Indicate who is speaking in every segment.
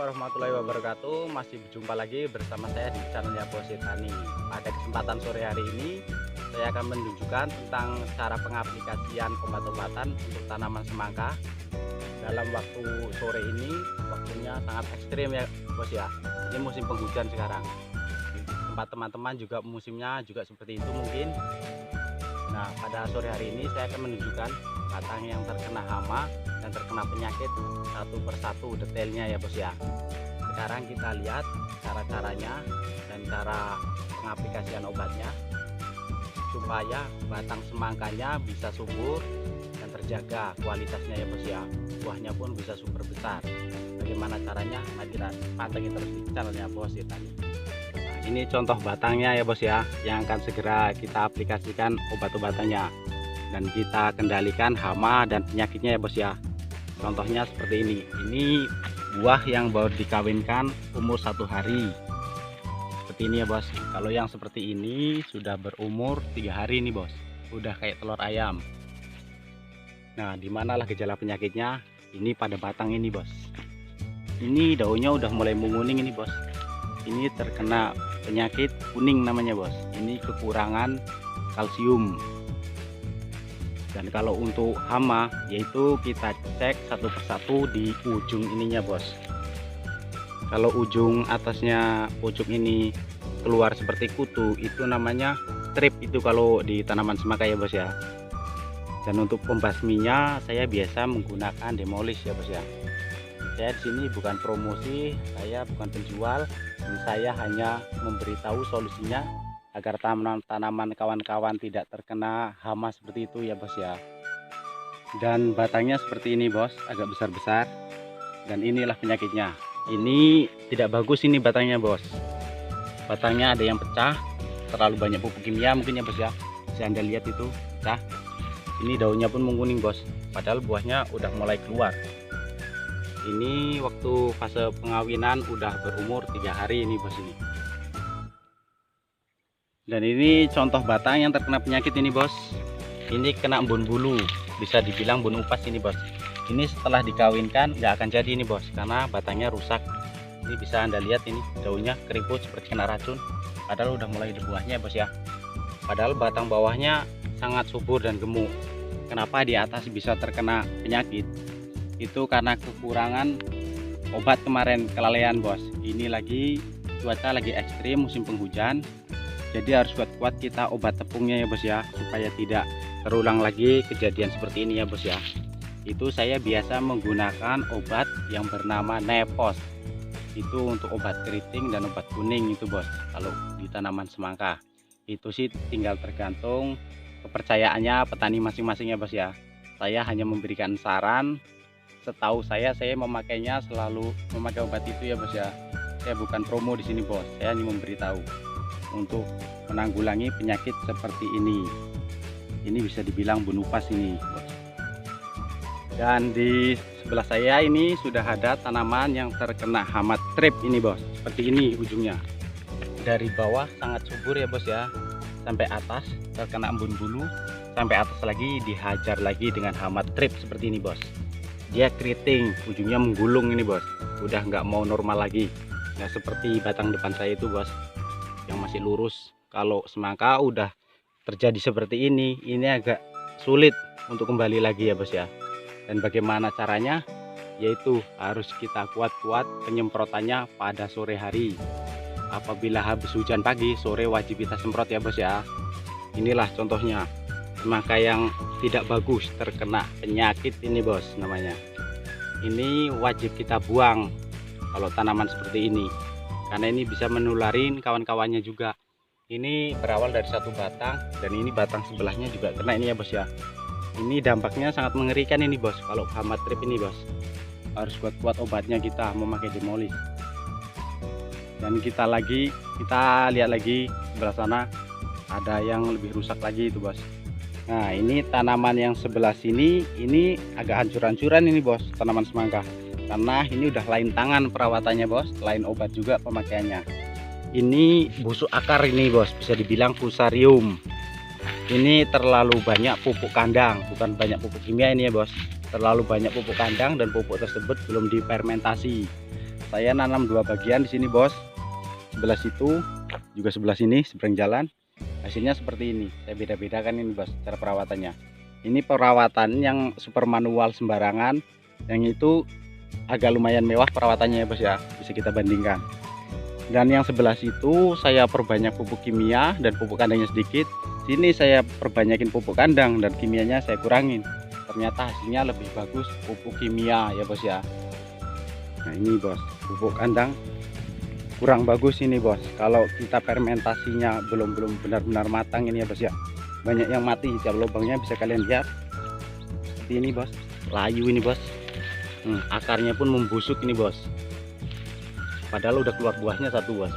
Speaker 1: warahmatullahi wabarakatuh. Masih berjumpa lagi bersama saya di channelnya Bos Tani. Pada kesempatan sore hari ini saya akan menunjukkan tentang cara pengaplikasian obat-obatan untuk tanaman semangka dalam waktu sore ini. Waktunya sangat ekstrim ya Bos ya. Ini musim penghujan sekarang. Di tempat teman-teman juga musimnya juga seperti itu mungkin. Nah, pada sore hari ini saya akan menunjukkan batang yang terkena hama dan terkena penyakit satu persatu detailnya ya Bos ya. Sekarang kita lihat cara-caranya dan cara pengaplikasian obatnya supaya batang semangkanya bisa subur dan terjaga kualitasnya ya Bos ya. Buahnya pun bisa super besar. Bagaimana caranya? Nah, kita pantengin terus di channelnya Bos Tani. Nah, ini contoh batangnya ya Bos ya, yang akan segera kita aplikasikan obat-obatannya dan kita kendalikan hama dan penyakitnya ya Bos ya. Contohnya seperti ini buah yang baru dikawinkan umur 1 hari seperti ini ya Bos. Kalau yang seperti ini sudah berumur 3 hari nih Bos, udah kayak telur ayam. Nah, dimanalah gejala penyakitnya? Ini pada batang ini Bos. Ini daunnya udah mulai menguning ini Bos. Ini terkena penyakit kuning namanya Bos. Ini kekurangan kalsium. Dan kalau untuk hama, yaitu kita cek satu persatu di ujung ininya Bos. Kalau ujung atasnya pucuk ini keluar seperti kutu, itu namanya strip itu kalau di tanaman semangka ya Bos ya. Dan untuk pembasminya saya biasa menggunakan Demolish ya Bos ya. Saya di sini bukan promosi, saya bukan penjual, dan saya hanya memberitahu solusinya agar tanaman kawan-kawan tidak terkena hama seperti itu ya Bos ya. Dan batangnya seperti ini Bos, agak besar-besar. Dan inilah penyakitnya. Ini tidak bagus ini batangnya Bos. Batangnya ada yang pecah, terlalu banyak pupuk kimia mungkin ya Bos ya. Bisa Anda lihat itu pecah. Ini daunnya pun menguning Bos, padahal buahnya udah mulai keluar. Ini waktu fase pengawinan udah berumur 3 hari ini Bos ini. Dan ini contoh batang yang terkena penyakit ini Bos. Ini kena embun bulu, bisa dibilang embun upas ini Bos. Ini setelah dikawinkan nggak akan jadi ini Bos, karena batangnya rusak. Ini bisa Anda lihat, ini daunnya keriput seperti kena racun, padahal udah mulai ada buahnya Bos ya. Padahal batang bawahnya sangat subur dan gemuk. Kenapa di atas bisa terkena penyakit? Itu karena kekurangan obat kemarin, kelalaian Bos. Ini lagi cuaca lagi ekstrim, musim penghujan. Jadi harus kuat-kuat kita obat tepungnya ya Bos ya, supaya tidak terulang lagi kejadian seperti ini ya Bos ya. Itu saya biasa menggunakan obat yang bernama Nepos. Itu untuk obat keriting dan obat kuning itu Bos. Kalau di tanaman semangka itu sih tinggal tergantung kepercayaannya petani masing-masing ya Bos ya. Saya hanya memberikan saran. Setahu saya memakainya selalu memakai obat itu ya Bos ya. Saya bukan promo di sini Bos. Saya hanya memberitahu untuk menanggulangi penyakit seperti ini. Ini bisa dibilang bunupas ini Bos. Dan di sebelah saya ini sudah ada tanaman yang terkena hama trip ini Bos. Seperti ini ujungnya. Dari bawah sangat subur ya Bos ya, sampai atas terkena embun bulu, sampai atas lagi dihajar lagi dengan hama trip seperti ini Bos. Dia keriting, ujungnya menggulung ini Bos. Udah nggak mau normal lagi. Nggak seperti batang depan saya itu Bos, yang masih lurus. Kalau semangka udah terjadi seperti ini agak sulit untuk kembali lagi ya Bos ya. Dan bagaimana caranya? Yaitu harus kita kuat-kuat penyemprotannya pada sore hari. Apabila habis hujan pagi, sore wajib kita semprot ya Bos ya. Inilah contohnya semangka yang tidak bagus terkena penyakit ini Bos namanya. Ini wajib kita buang kalau tanaman seperti ini, karena ini bisa menularin kawan-kawannya juga. Ini berawal dari satu batang, dan ini batang sebelahnya juga kena ini ya Bos ya. Ini dampaknya sangat mengerikan ini Bos. Kalau hama trip ini Bos, harus kuat-kuat obatnya kita memakai Demolish. Dan kita lihat lagi sebelah sana ada yang lebih rusak lagi itu Bos. Nah, ini tanaman yang sebelah sini ini agak hancur-hancuran ini Bos, tanaman semangka. Karena ini udah lain tangan perawatannya Bos, lain obat juga pemakaiannya. Ini busuk akar ini Bos, bisa dibilang fusarium. Ini terlalu banyak pupuk kandang, bukan banyak pupuk kimia ini ya Bos. Terlalu banyak pupuk kandang dan pupuk tersebut belum difermentasi. saya nanam dua bagian di sini bos, sebelah situ juga sebelah sini seberang jalan. Hasilnya seperti ini. Saya beda-bedakan ini bos cara perawatannya. Ini perawatan yang super manual sembarangan, yang itu agak lumayan mewah perawatannya ya bos ya, bisa kita bandingkan. Dan yang sebelah situ saya perbanyak pupuk kimia dan pupuk kandangnya sedikit. Sini saya perbanyakin pupuk kandang dan kimianya saya kurangin. Ternyata hasilnya lebih bagus pupuk kimia ya bos ya. Nah ini bos, pupuk kandang kurang bagus ini bos. Kalau kita fermentasinya belum benar-benar matang ini ya bos ya, banyak yang mati tiap lubangnya, bisa kalian lihat seperti ini bos, layu ini bos. Akarnya pun membusuk ini bos, padahal udah keluar buahnya satu bos.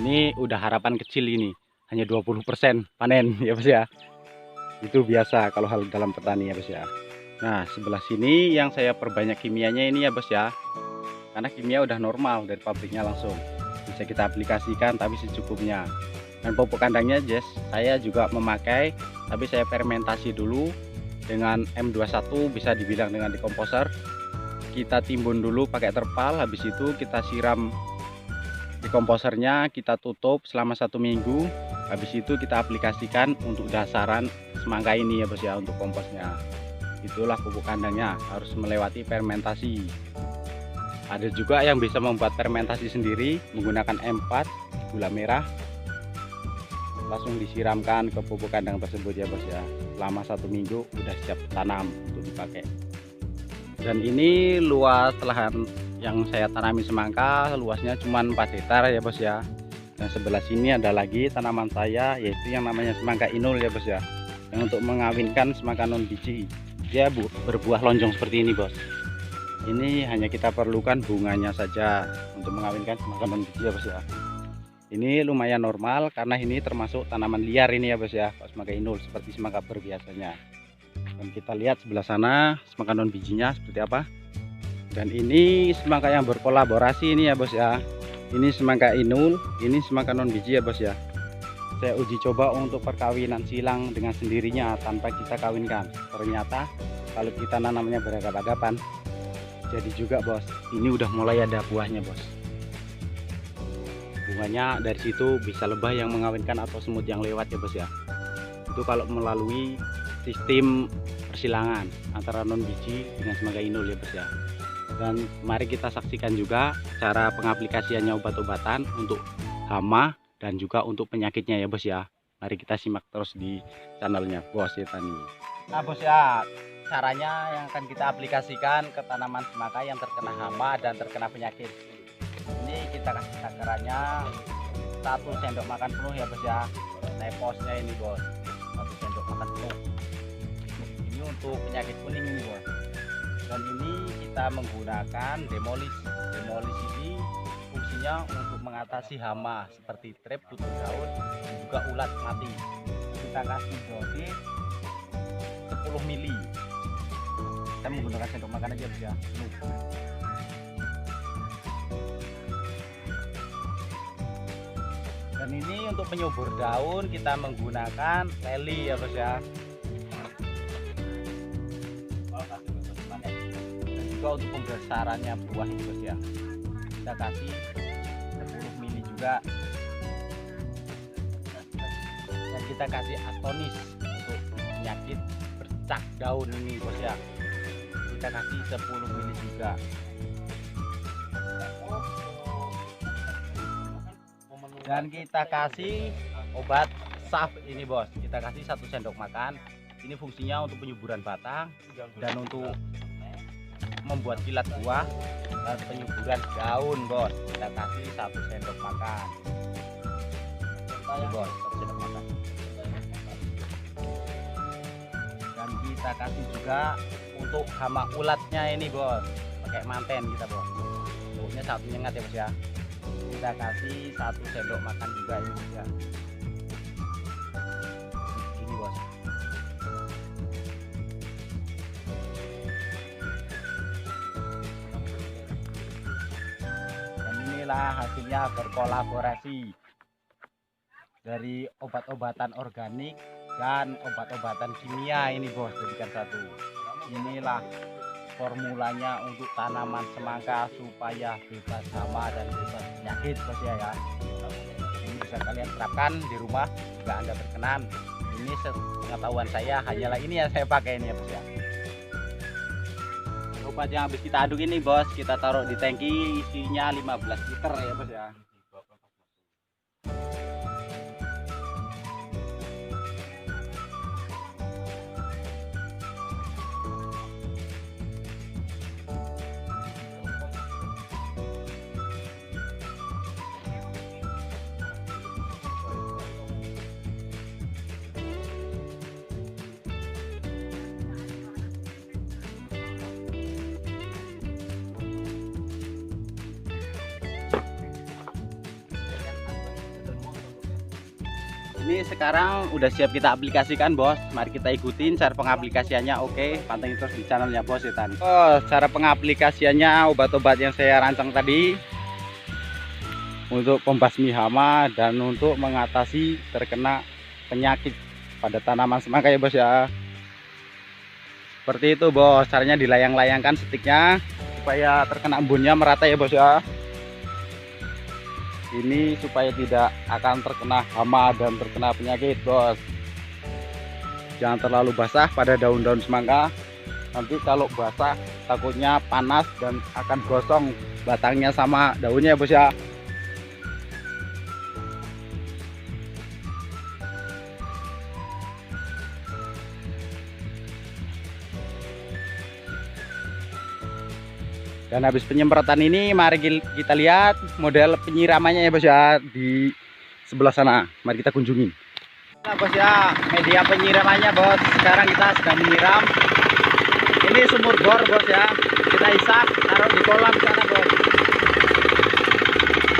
Speaker 1: Ini udah harapan kecil, ini hanya 20% panen ya bos ya. Itu biasa kalau hal dalam petani ya bos ya. Nah sebelah sini yang saya perbanyak kimianya ini ya bos ya, karena kimia udah normal dari pabriknya langsung, bisa kita aplikasikan tapi secukupnya. Dan pupuk kandangnya saya juga memakai, tapi saya fermentasi dulu dengan M21, bisa dibilang dengan dekomposer. Kita timbun dulu pakai terpal, habis itu kita siram dekomposernya, kita tutup selama 1 minggu. Habis itu kita aplikasikan untuk dasaran semangka ini ya bos ya, untuk komposnya. Itulah pupuk kandangnya, harus melewati fermentasi. Ada juga yang bisa membuat fermentasi sendiri menggunakan M4 gula merah, langsung disiramkan ke pupuk kandang tersebut ya bos ya. Selama 1 minggu udah siap tanam untuk dipakai. Dan ini luas lahan yang saya tanami semangka, luasnya cuma 4 hektar ya bos ya. Dan sebelah sini ada lagi tanaman saya, yaitu yang namanya semangka inul ya bos ya, yang untuk mengawinkan semangka non biji. Dia berbuah lonjong seperti ini bos. Ini hanya kita perlukan bunganya saja untuk mengawinkan semangka non biji ya bos ya. Ini lumayan normal karena ini termasuk tanaman liar ini ya bos ya, semangka inul, seperti semangka ber biasanya. Dan kita lihat sebelah sana semangka non bijinya seperti apa. Dan ini semangka yang berkolaborasi ini ya bos ya. Ini semangka inul, ini semangka non biji ya bos ya. Saya uji coba untuk perkawinan silang dengan sendirinya tanpa kita kawinkan. Ternyata kalau kita nanamnya beragap-agapan, jadi juga bos. Ini udah mulai ada buahnya bos. Bunganya dari situ bisa lebah yang mengawinkan atau semut yang lewat ya bos ya. Itu kalau melalui sistem persilangan antara non biji dengan semangka inul ya bos ya. Dan mari kita saksikan juga cara pengaplikasiannya obat-obatan untuk hama dan juga untuk penyakitnya ya bos ya. Mari kita simak terus di channelnya Bos Ya Tani. Nah bos ya, caranya yang akan kita aplikasikan ke tanaman semangka yang terkena hama dan terkena penyakit. Ini kita kasih takarannya 1 sendok makan penuh ya bos ya. Neposnya ini bos, 1 sendok makan penuh. Ini untuk penyakit kuning ini bos. Dan ini kita menggunakan demolis. Demolis ini fungsinya untuk mengatasi hama seperti trep, tutul daun, dan juga ulat mati. Kita kasih dosis 10 mili. Kita menggunakan sendok makan aja bos ya. Dan ini untuk penyubur daun kita menggunakan leli ya bos ya. Dan juga untuk pembesarannya buah ini bos ya, kita kasih 10 mili juga. Dan kita kasih astonis untuk penyakit bercak daun ini bos ya, kita kasih 10 mili juga. Dan kita kasih obat saf ini bos, kita kasih 1 sendok makan. Ini fungsinya untuk penyuburan batang dan untuk membuat kilat buah dan penyuburan daun bos. Kita kasih 1 sendok makan ini bos, 1 sendok makan. Dan kita kasih juga untuk hama ulatnya ini bos, pakai manten kita bos. Baunya sangat menyengat ya bos ya. Kita kasih 1 sendok makan juga ini bos ya. Ini bos. Dan inilah hasilnya berkolaborasi dari obat-obatan organik dan obat-obatan kimia ini bos, jadikan satu. Inilah formulanya untuk tanaman semangka supaya bebas hama dan bebas penyakit bos ya. Ini bisa kalian terapkan di rumah jika Anda berkenan. Ini sepengetahuan saya, hanyalah ini yang saya pakai ini ya bos ya. Obat yang habis kita aduk ini bos, kita taruh di tangki, isinya 15 liter ya bos ya. Ini sekarang udah siap kita aplikasikan bos. Mari kita ikutin cara pengaplikasiannya. Oke, pantengin terus di channelnya bos Setan. Oh, cara pengaplikasiannya obat-obat yang saya rancang tadi untuk pembasmi hama dan untuk mengatasi terkena penyakit pada tanaman semangka ya bos ya. Seperti itu bos, caranya dilayang-layangkan stiknya supaya terkena embunnya merata ya bos ya. Ini supaya tidak akan terkena hama dan terkena penyakit bos. Jangan terlalu basah pada daun-daun semangka, nanti kalau basah takutnya panas dan akan gosong batangnya sama daunnya ya bos ya. Dan habis penyemprotan ini mari kita lihat model penyiramannya ya bos ya di sebelah sana. Mari kita kunjungin. Nah bos ya, media penyiramannya bos. Sekarang kita sedang menyiram. Ini sumur bor bos ya. Kita isap taruh di kolam sana bos.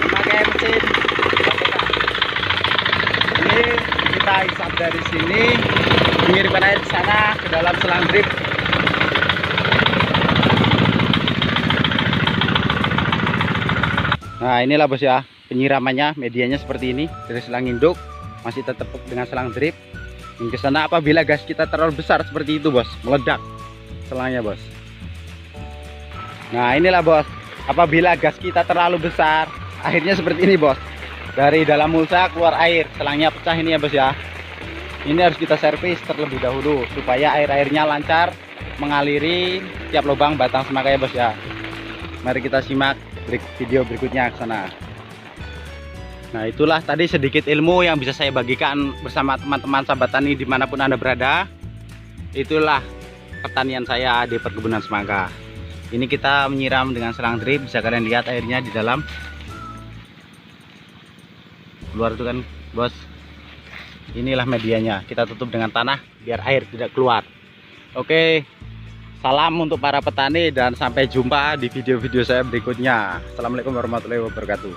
Speaker 1: Memakai mesin. Ini kita isap dari sini, mengirimkan air ke sana ke dalam selang drip. Nah inilah bos ya penyiramannya, medianya seperti ini dari selang induk masih tetap dengan selang drip. Yang ke sana apabila gas kita terlalu besar seperti itu bos, meledak selangnya bos. Nah inilah bos, apabila gas kita terlalu besar akhirnya seperti ini bos. Dari dalam mulsa keluar air, selangnya pecah ini ya bos ya. Ini harus kita servis terlebih dahulu supaya air-airnya lancar mengaliri tiap lubang batang semangka ya bos ya. Mari kita simak video berikutnya ke sana. Nah itulah tadi sedikit ilmu yang bisa saya bagikan bersama teman-teman sahabat tani dimanapun Anda berada. Itulah pertanian saya di perkebunan semangka. Ini kita menyiram dengan selang drip, bisa kalian lihat airnya di dalam keluar itu kan bos. Inilah medianya, kita tutup dengan tanah biar air tidak keluar. Oke, salam untuk para petani dan sampai jumpa di video-video saya berikutnya. Assalamualaikum warahmatullahi wabarakatuh.